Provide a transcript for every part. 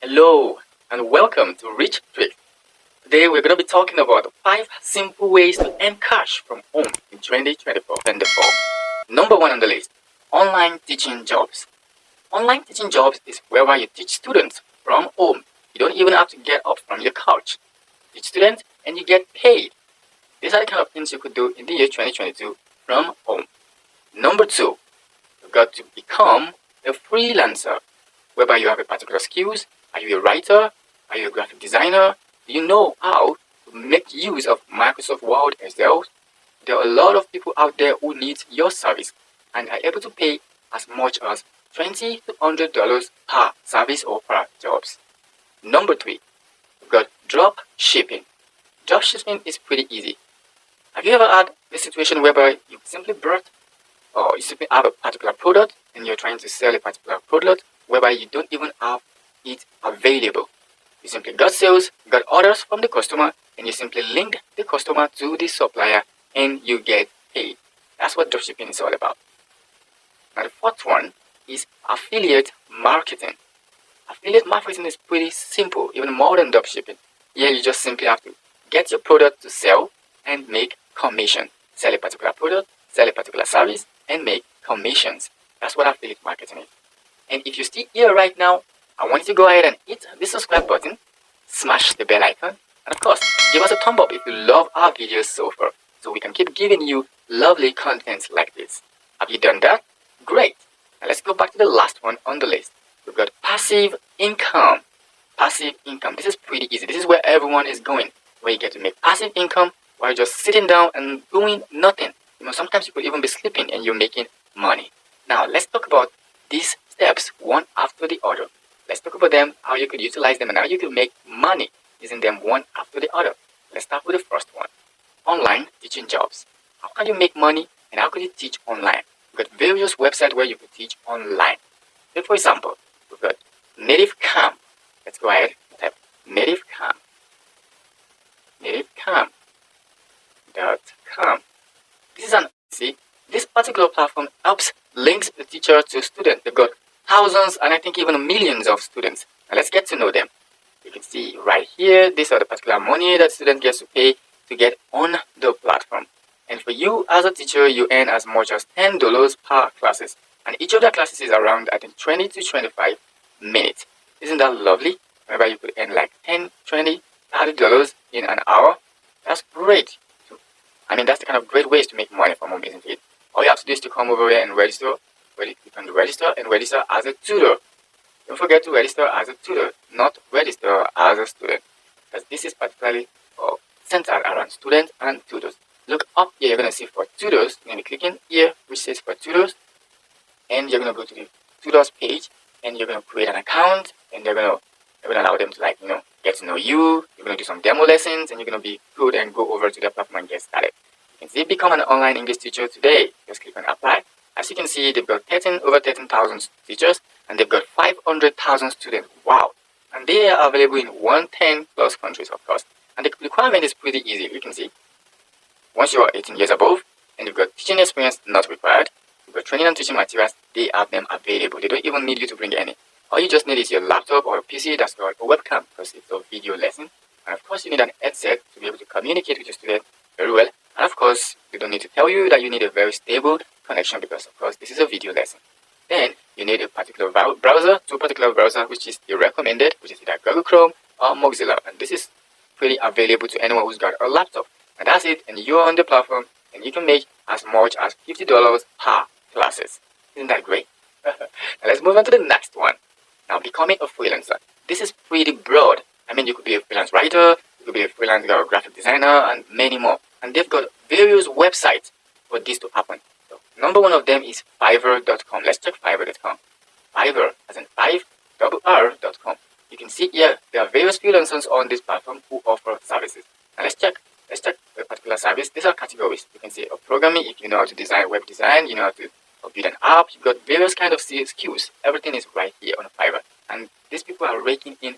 Hello and welcome to Rich Trick. Today we're going to be talking about 5 simple ways to earn cash from home in 2024. Number 1 on the list, online teaching jobs. Online teaching jobs is whereby you teach students from home. You don't even have to get up from your couch. Teach students and you get paid. These are the kind of things you could do in the year 2022 from home. Number 2, you've got to become a freelancer, whereby you have a particular skills. Are you a writer? Are you a graphic designer? Do you know how to make use of Microsoft Word Excel? There are a lot of people out there who need your service and are able to pay as much as $20 to $100 per service or per jobs. Number 3, we've got drop shipping. Drop shipping is pretty easy. Have you ever had a situation whereby you simply brought or you simply have a particular product and you're trying to sell a particular product whereby you don't even have it available? You simply got sales, got orders from the customer, and you simply link the customer to the supplier and you get paid. That's what dropshipping is all about. Now the fourth one is affiliate marketing. Affiliate marketing is pretty simple, even more than dropshipping. Here you just simply have to get your product to sell and make commission. Sell a particular product, sell a particular service, and make commissions. That's what affiliate marketing is. And if you're still here right now, I want you to go ahead and hit the subscribe button, smash the bell icon, and of course, give us a thumb up if you love our videos so far, so we can keep giving you lovely content like this. Have you done that? Great. Now let's go back to the last one on the list. We've got passive income. Passive income. This is pretty easy. This is where everyone is going, where you get to make passive income while just sitting down and doing nothing. Sometimes you could even be sleeping and you're making money. Now let's talk about these steps one after the other. Let's talk about them, how you could utilize them, and how you could make money using them one after the other. Let's start with the first one. Online teaching jobs. How can you make money and how could you teach online? We've got various websites where you could teach online. So for example, we've got Native Camp. Let's go ahead and type Native Camp. NativeCamp.com. This particular platform helps links the teacher to students. They've got thousands and I think even millions of students. Now let's get to know them. You can see right here, these are the particular money that student gets to pay to get on the platform. And for you as a teacher, you earn as much as $10 per classes. And each of the classes is around, I think, 20 to 25 minutes. Isn't that lovely? Whereby you could earn like $10, $20, $30 in an hour. That's great. That's the kind of great ways to make money from home, isn't it? All you have to do is to come over here and register. You can register and register as a tutor. Don't forget to register as a tutor, not register as a student, because this is particularly centered around students and tutors. Look up here, you're going to see for tutors. You're going to be clicking here, which says for tutors, and you're going to go to the tutors page, and you're going to create an account, and they're going to allow them to get to know you. You're going to do some demo lessons, and you're going to be good and go over to their platform and get started. You can see become an online English teacher today. Just click on apply. As you can see, they've got over 13,000 teachers and they've got 500,000 students. Wow. And they are available in 110 plus countries, of course. And the requirement is pretty easy. You can see once you are 18 years above and you've got teaching experience not required, you've got training and teaching materials, they have them available. They don't even need you to bring any. All you just need is your laptop or a PC that's got a webcam because it's a video lesson. And of course, you need an headset to be able to communicate with your student very well. And of course, they don't need to tell you that you need a very stable connection because, of course, this is a video lesson. Then you need a particular browser, two particular browsers, which is the recommended, which is either Google Chrome or Mozilla. And this is pretty available to anyone who's got a laptop. And that's it. And you're on the platform and you can make as much as $50 per classes. Isn't that great? Now let's move on to the next one. Now, becoming a freelancer. This is pretty broad. You could be a freelance writer, you could be a freelance graphic designer, and many more. And they've got various websites for this to happen. So, number one of them is Fiverr.com. Let's check Fiverr.com. Fiverr, as in 5RR.com. You can see here there are various freelancers on this platform who offer services. Now let's check a particular service. These are categories. You can see programming, if you know how to design web design, you know how to build an app. You've got various kind of skills. Everything is right here on Fiverr. And these people are raking in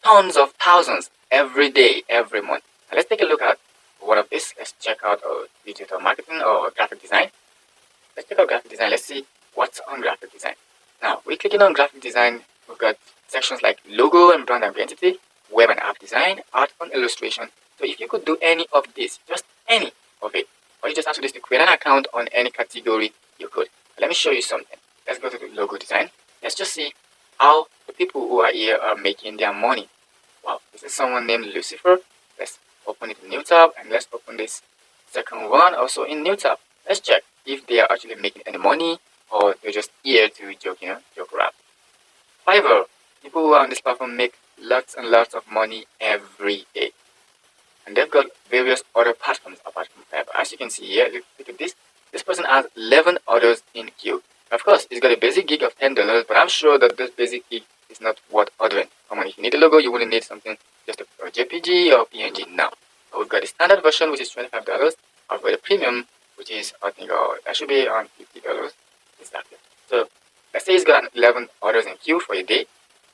tons of thousands every day, every month. Now let's take a look at one of this. Let's check out digital marketing or graphic design. Let's check out graphic design. Let's see what's on graphic design. Now, we're clicking on graphic design We've got sections like logo and brand identity, web and app design, art and illustration. So if you could do any of this, just any of it, all you just have to do is to create an account on any category you could. Let me show you something. Let's go to the logo design. Let's just see how the people who are here are making their money. Wow, this is someone named Lucifer. Let's open it in new tab, and let's open this second one also in new tab. Let's check if they are actually making any money or they're just here to joke around. Fiverr, people who are on this platform make lots and lots of money every day. And they've got various other platforms apart from Fiverr. As you can see here, look at this. This person has 11 orders in queue. Of course, he's got a basic gig of $10, but I'm sure that this basic gig is not worth ordering. Come on, if you need a logo, you wouldn't need something just a JPG or PNG now. So we've got the standard version, which is $25. I've got the premium, which is, I think, that should be around $50. Exactly. So let's say he's got 11 orders in queue for a day.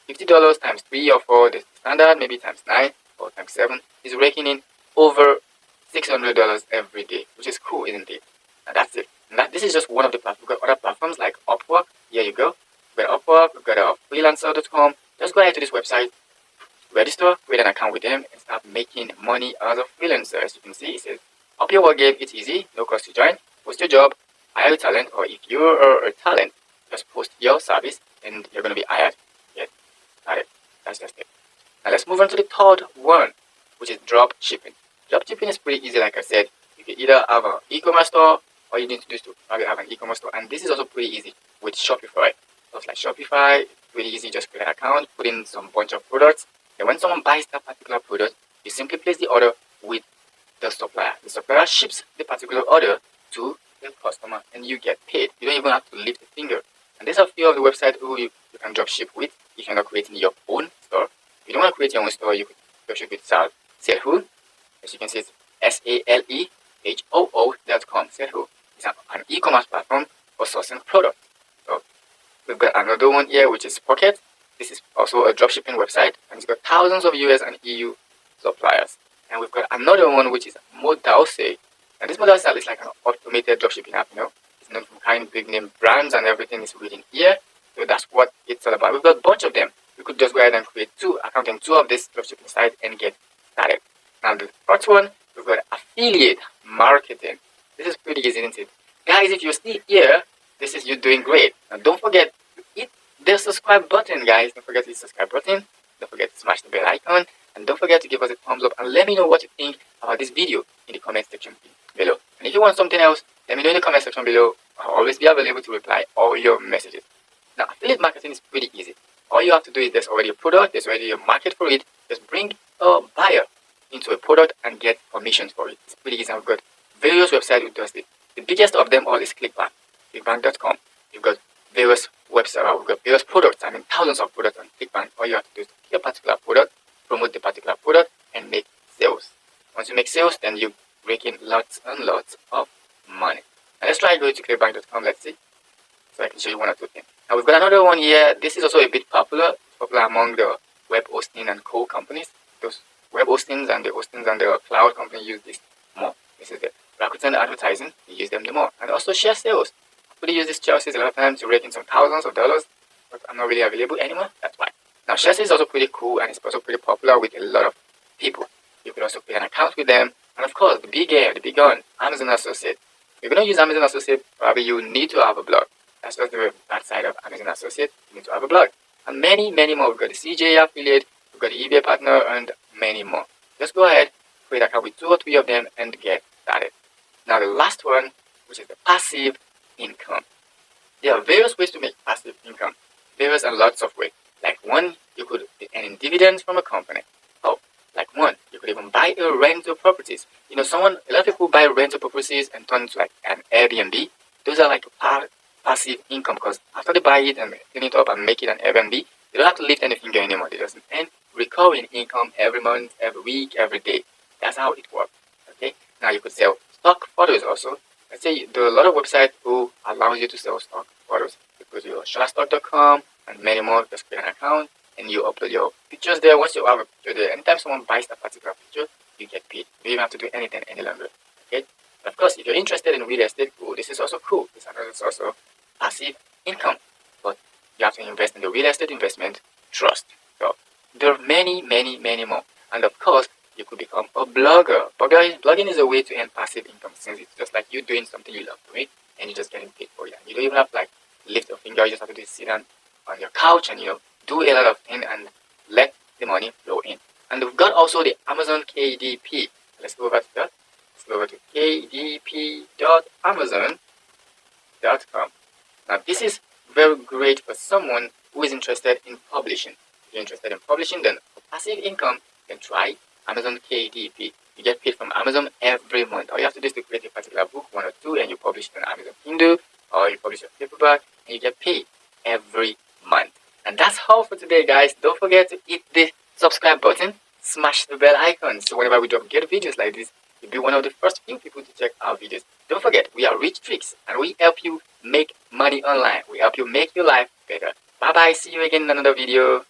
$50 times 3 or 4, the standard, maybe times 9 or times 7, is raking in over $600 every day, which is cool, isn't it? And that's it. And this is just one of the platforms. We've got other platforms like Upwork. Here you go. We've got Upwork. We've got freelancer.com. Just go ahead to this website, register, create an account with them, and start making money as a freelancer. As you can see, it says, Up Your Work Game, it's easy, no cost to join. Post your job, hire your talent, or if you're a talent, just post your service, and you're going to be hired. Yeah, got it. That's just it. Now let's move on to the third one, which is drop shipping. Drop shipping is pretty easy, like I said. You can either have an e-commerce store, or you need to do is to probably have an e-commerce store, and this is also pretty easy with Shopify. Stuff like Shopify, it's pretty easy. Just create an account, put in some bunch of products, and when someone buys that particular product, you simply place the order with the supplier. The supplier ships the particular order to the customer, and you get paid. You don't even have to lift a finger. And there's a few of the websites who you can drop ship with if you're not creating your own store. If you don't want to create your own store, you could drop ship with Saleho. As you can see, it's SALEHOO.com. Saleho is an e-commerce platform for sourcing products. So we've got another one here, which is Pocket. This is also a dropshipping website, and it's got thousands of US and EU suppliers. And we've got another one, which is Modalse. And this Modalse is like an automated dropshipping app, It's known from kind big name brands and everything is written here. So that's what it's all about. We've got a bunch of them. You could just go ahead and create accounting two of this dropshipping site and get started. Now the first one, we've got affiliate marketing. This is pretty easy, isn't it? Guys, if you're still here, this is you doing great. Now don't forget to hit the subscribe button, guys. Don't forget to hit the subscribe button. Don't forget to smash the bell icon. And don't forget to give us a thumbs up and let me know what you think about this video in the comment section below. And if you want something else, let me know in the comment section below. I'll always be available to reply all your messages. Now, affiliate marketing is pretty easy. All you have to do is there's already a product, there's already a market for it. Just bring a buyer into a product and get commissions for it. It's pretty easy. I've got various websites who does it. The biggest of them all is ClickBank, clickbank.com. You've got various websites, we've got various products, thousands of products on ClickBank. All you have to do is pick a particular product, promote the particular product, and make sales. Once you make sales, then you break in lots and lots of money. Now let's try going to clickbank.com, let's see. So I can show you one or two things. Now we've got another one here. This is also a bit popular. It's popular among the web hosting and co companies. Those web hostings and the cloud company use this more. This is the Rakuten advertising. You use them the more. And also share sales. I really use these choices a lot of times to rake in some thousands of dollars, but I'm not really available anymore. That's why. Now share sales is also pretty cool and it's also pretty popular with a lot of people. You can also create an account with them. And of course, the big one, Amazon Associate. If you're going to use Amazon Associate, probably you need to have a blog. That's just the bad side of Amazon Associate. You need to have a blog. And many more. We've got the CJ affiliate, we've got the eBay partner, and many more. Just go ahead, create an account with 2 or 3 of them, and get started. Now the last one, which is the passive income. There are various ways to make passive income. Various and lots of ways. Like one, you could earn dividends from a company. Oh, like one, you could even buy a rental properties. A lot of people buy rental properties and turn into like an Airbnb. Those are like passive income because after they buy it and clean it up and make it an Airbnb, they don't have to lift anything anymore. They just earn recurring income every month, every week, every day. That's how it works. Okay. Now you could sell stock photos also. Let's say there are a lot of websites who allows you to sell stock photos. You go to shutterstock.com and many more. Just create an account and you upload your pictures there. Once you have a picture there, anytime someone buys that particular picture, you get paid. You don't even have to do anything any longer. Okay. Of course, if you're interested in real estate, this is also cool. This is also passive income. But You have to invest in the real estate investment trust. So there are many, many, many more. And of course, you could become a blogger. Blogging is a way to earn passive income, since it's just like you doing something you love doing and you're just getting paid for it. And you don't even have to like lift a finger. You just have to just sit down on your couch and do a lot of things and let the money flow in. And we've got also the Amazon KDP. Let's go over to that. Let's go over to kdp.amazon.com. Now this is very great for someone who is interested in publishing. If you're interested in publishing, then for passive income, then try Amazon KDP. You get paid from Amazon every month. All you have to do is to create a particular book, one or two, and you publish it on Amazon Kindle, or you publish your paperback, and you get paid every month. And that's all for today, guys. Don't forget to hit the subscribe button, smash the bell icon, so whenever we drop get videos like this, you'll be one of the first few people to check our videos. Don't forget, we are Rich Tricks, and we help you make money online. We help you make your life better. Bye bye. See you again in another video.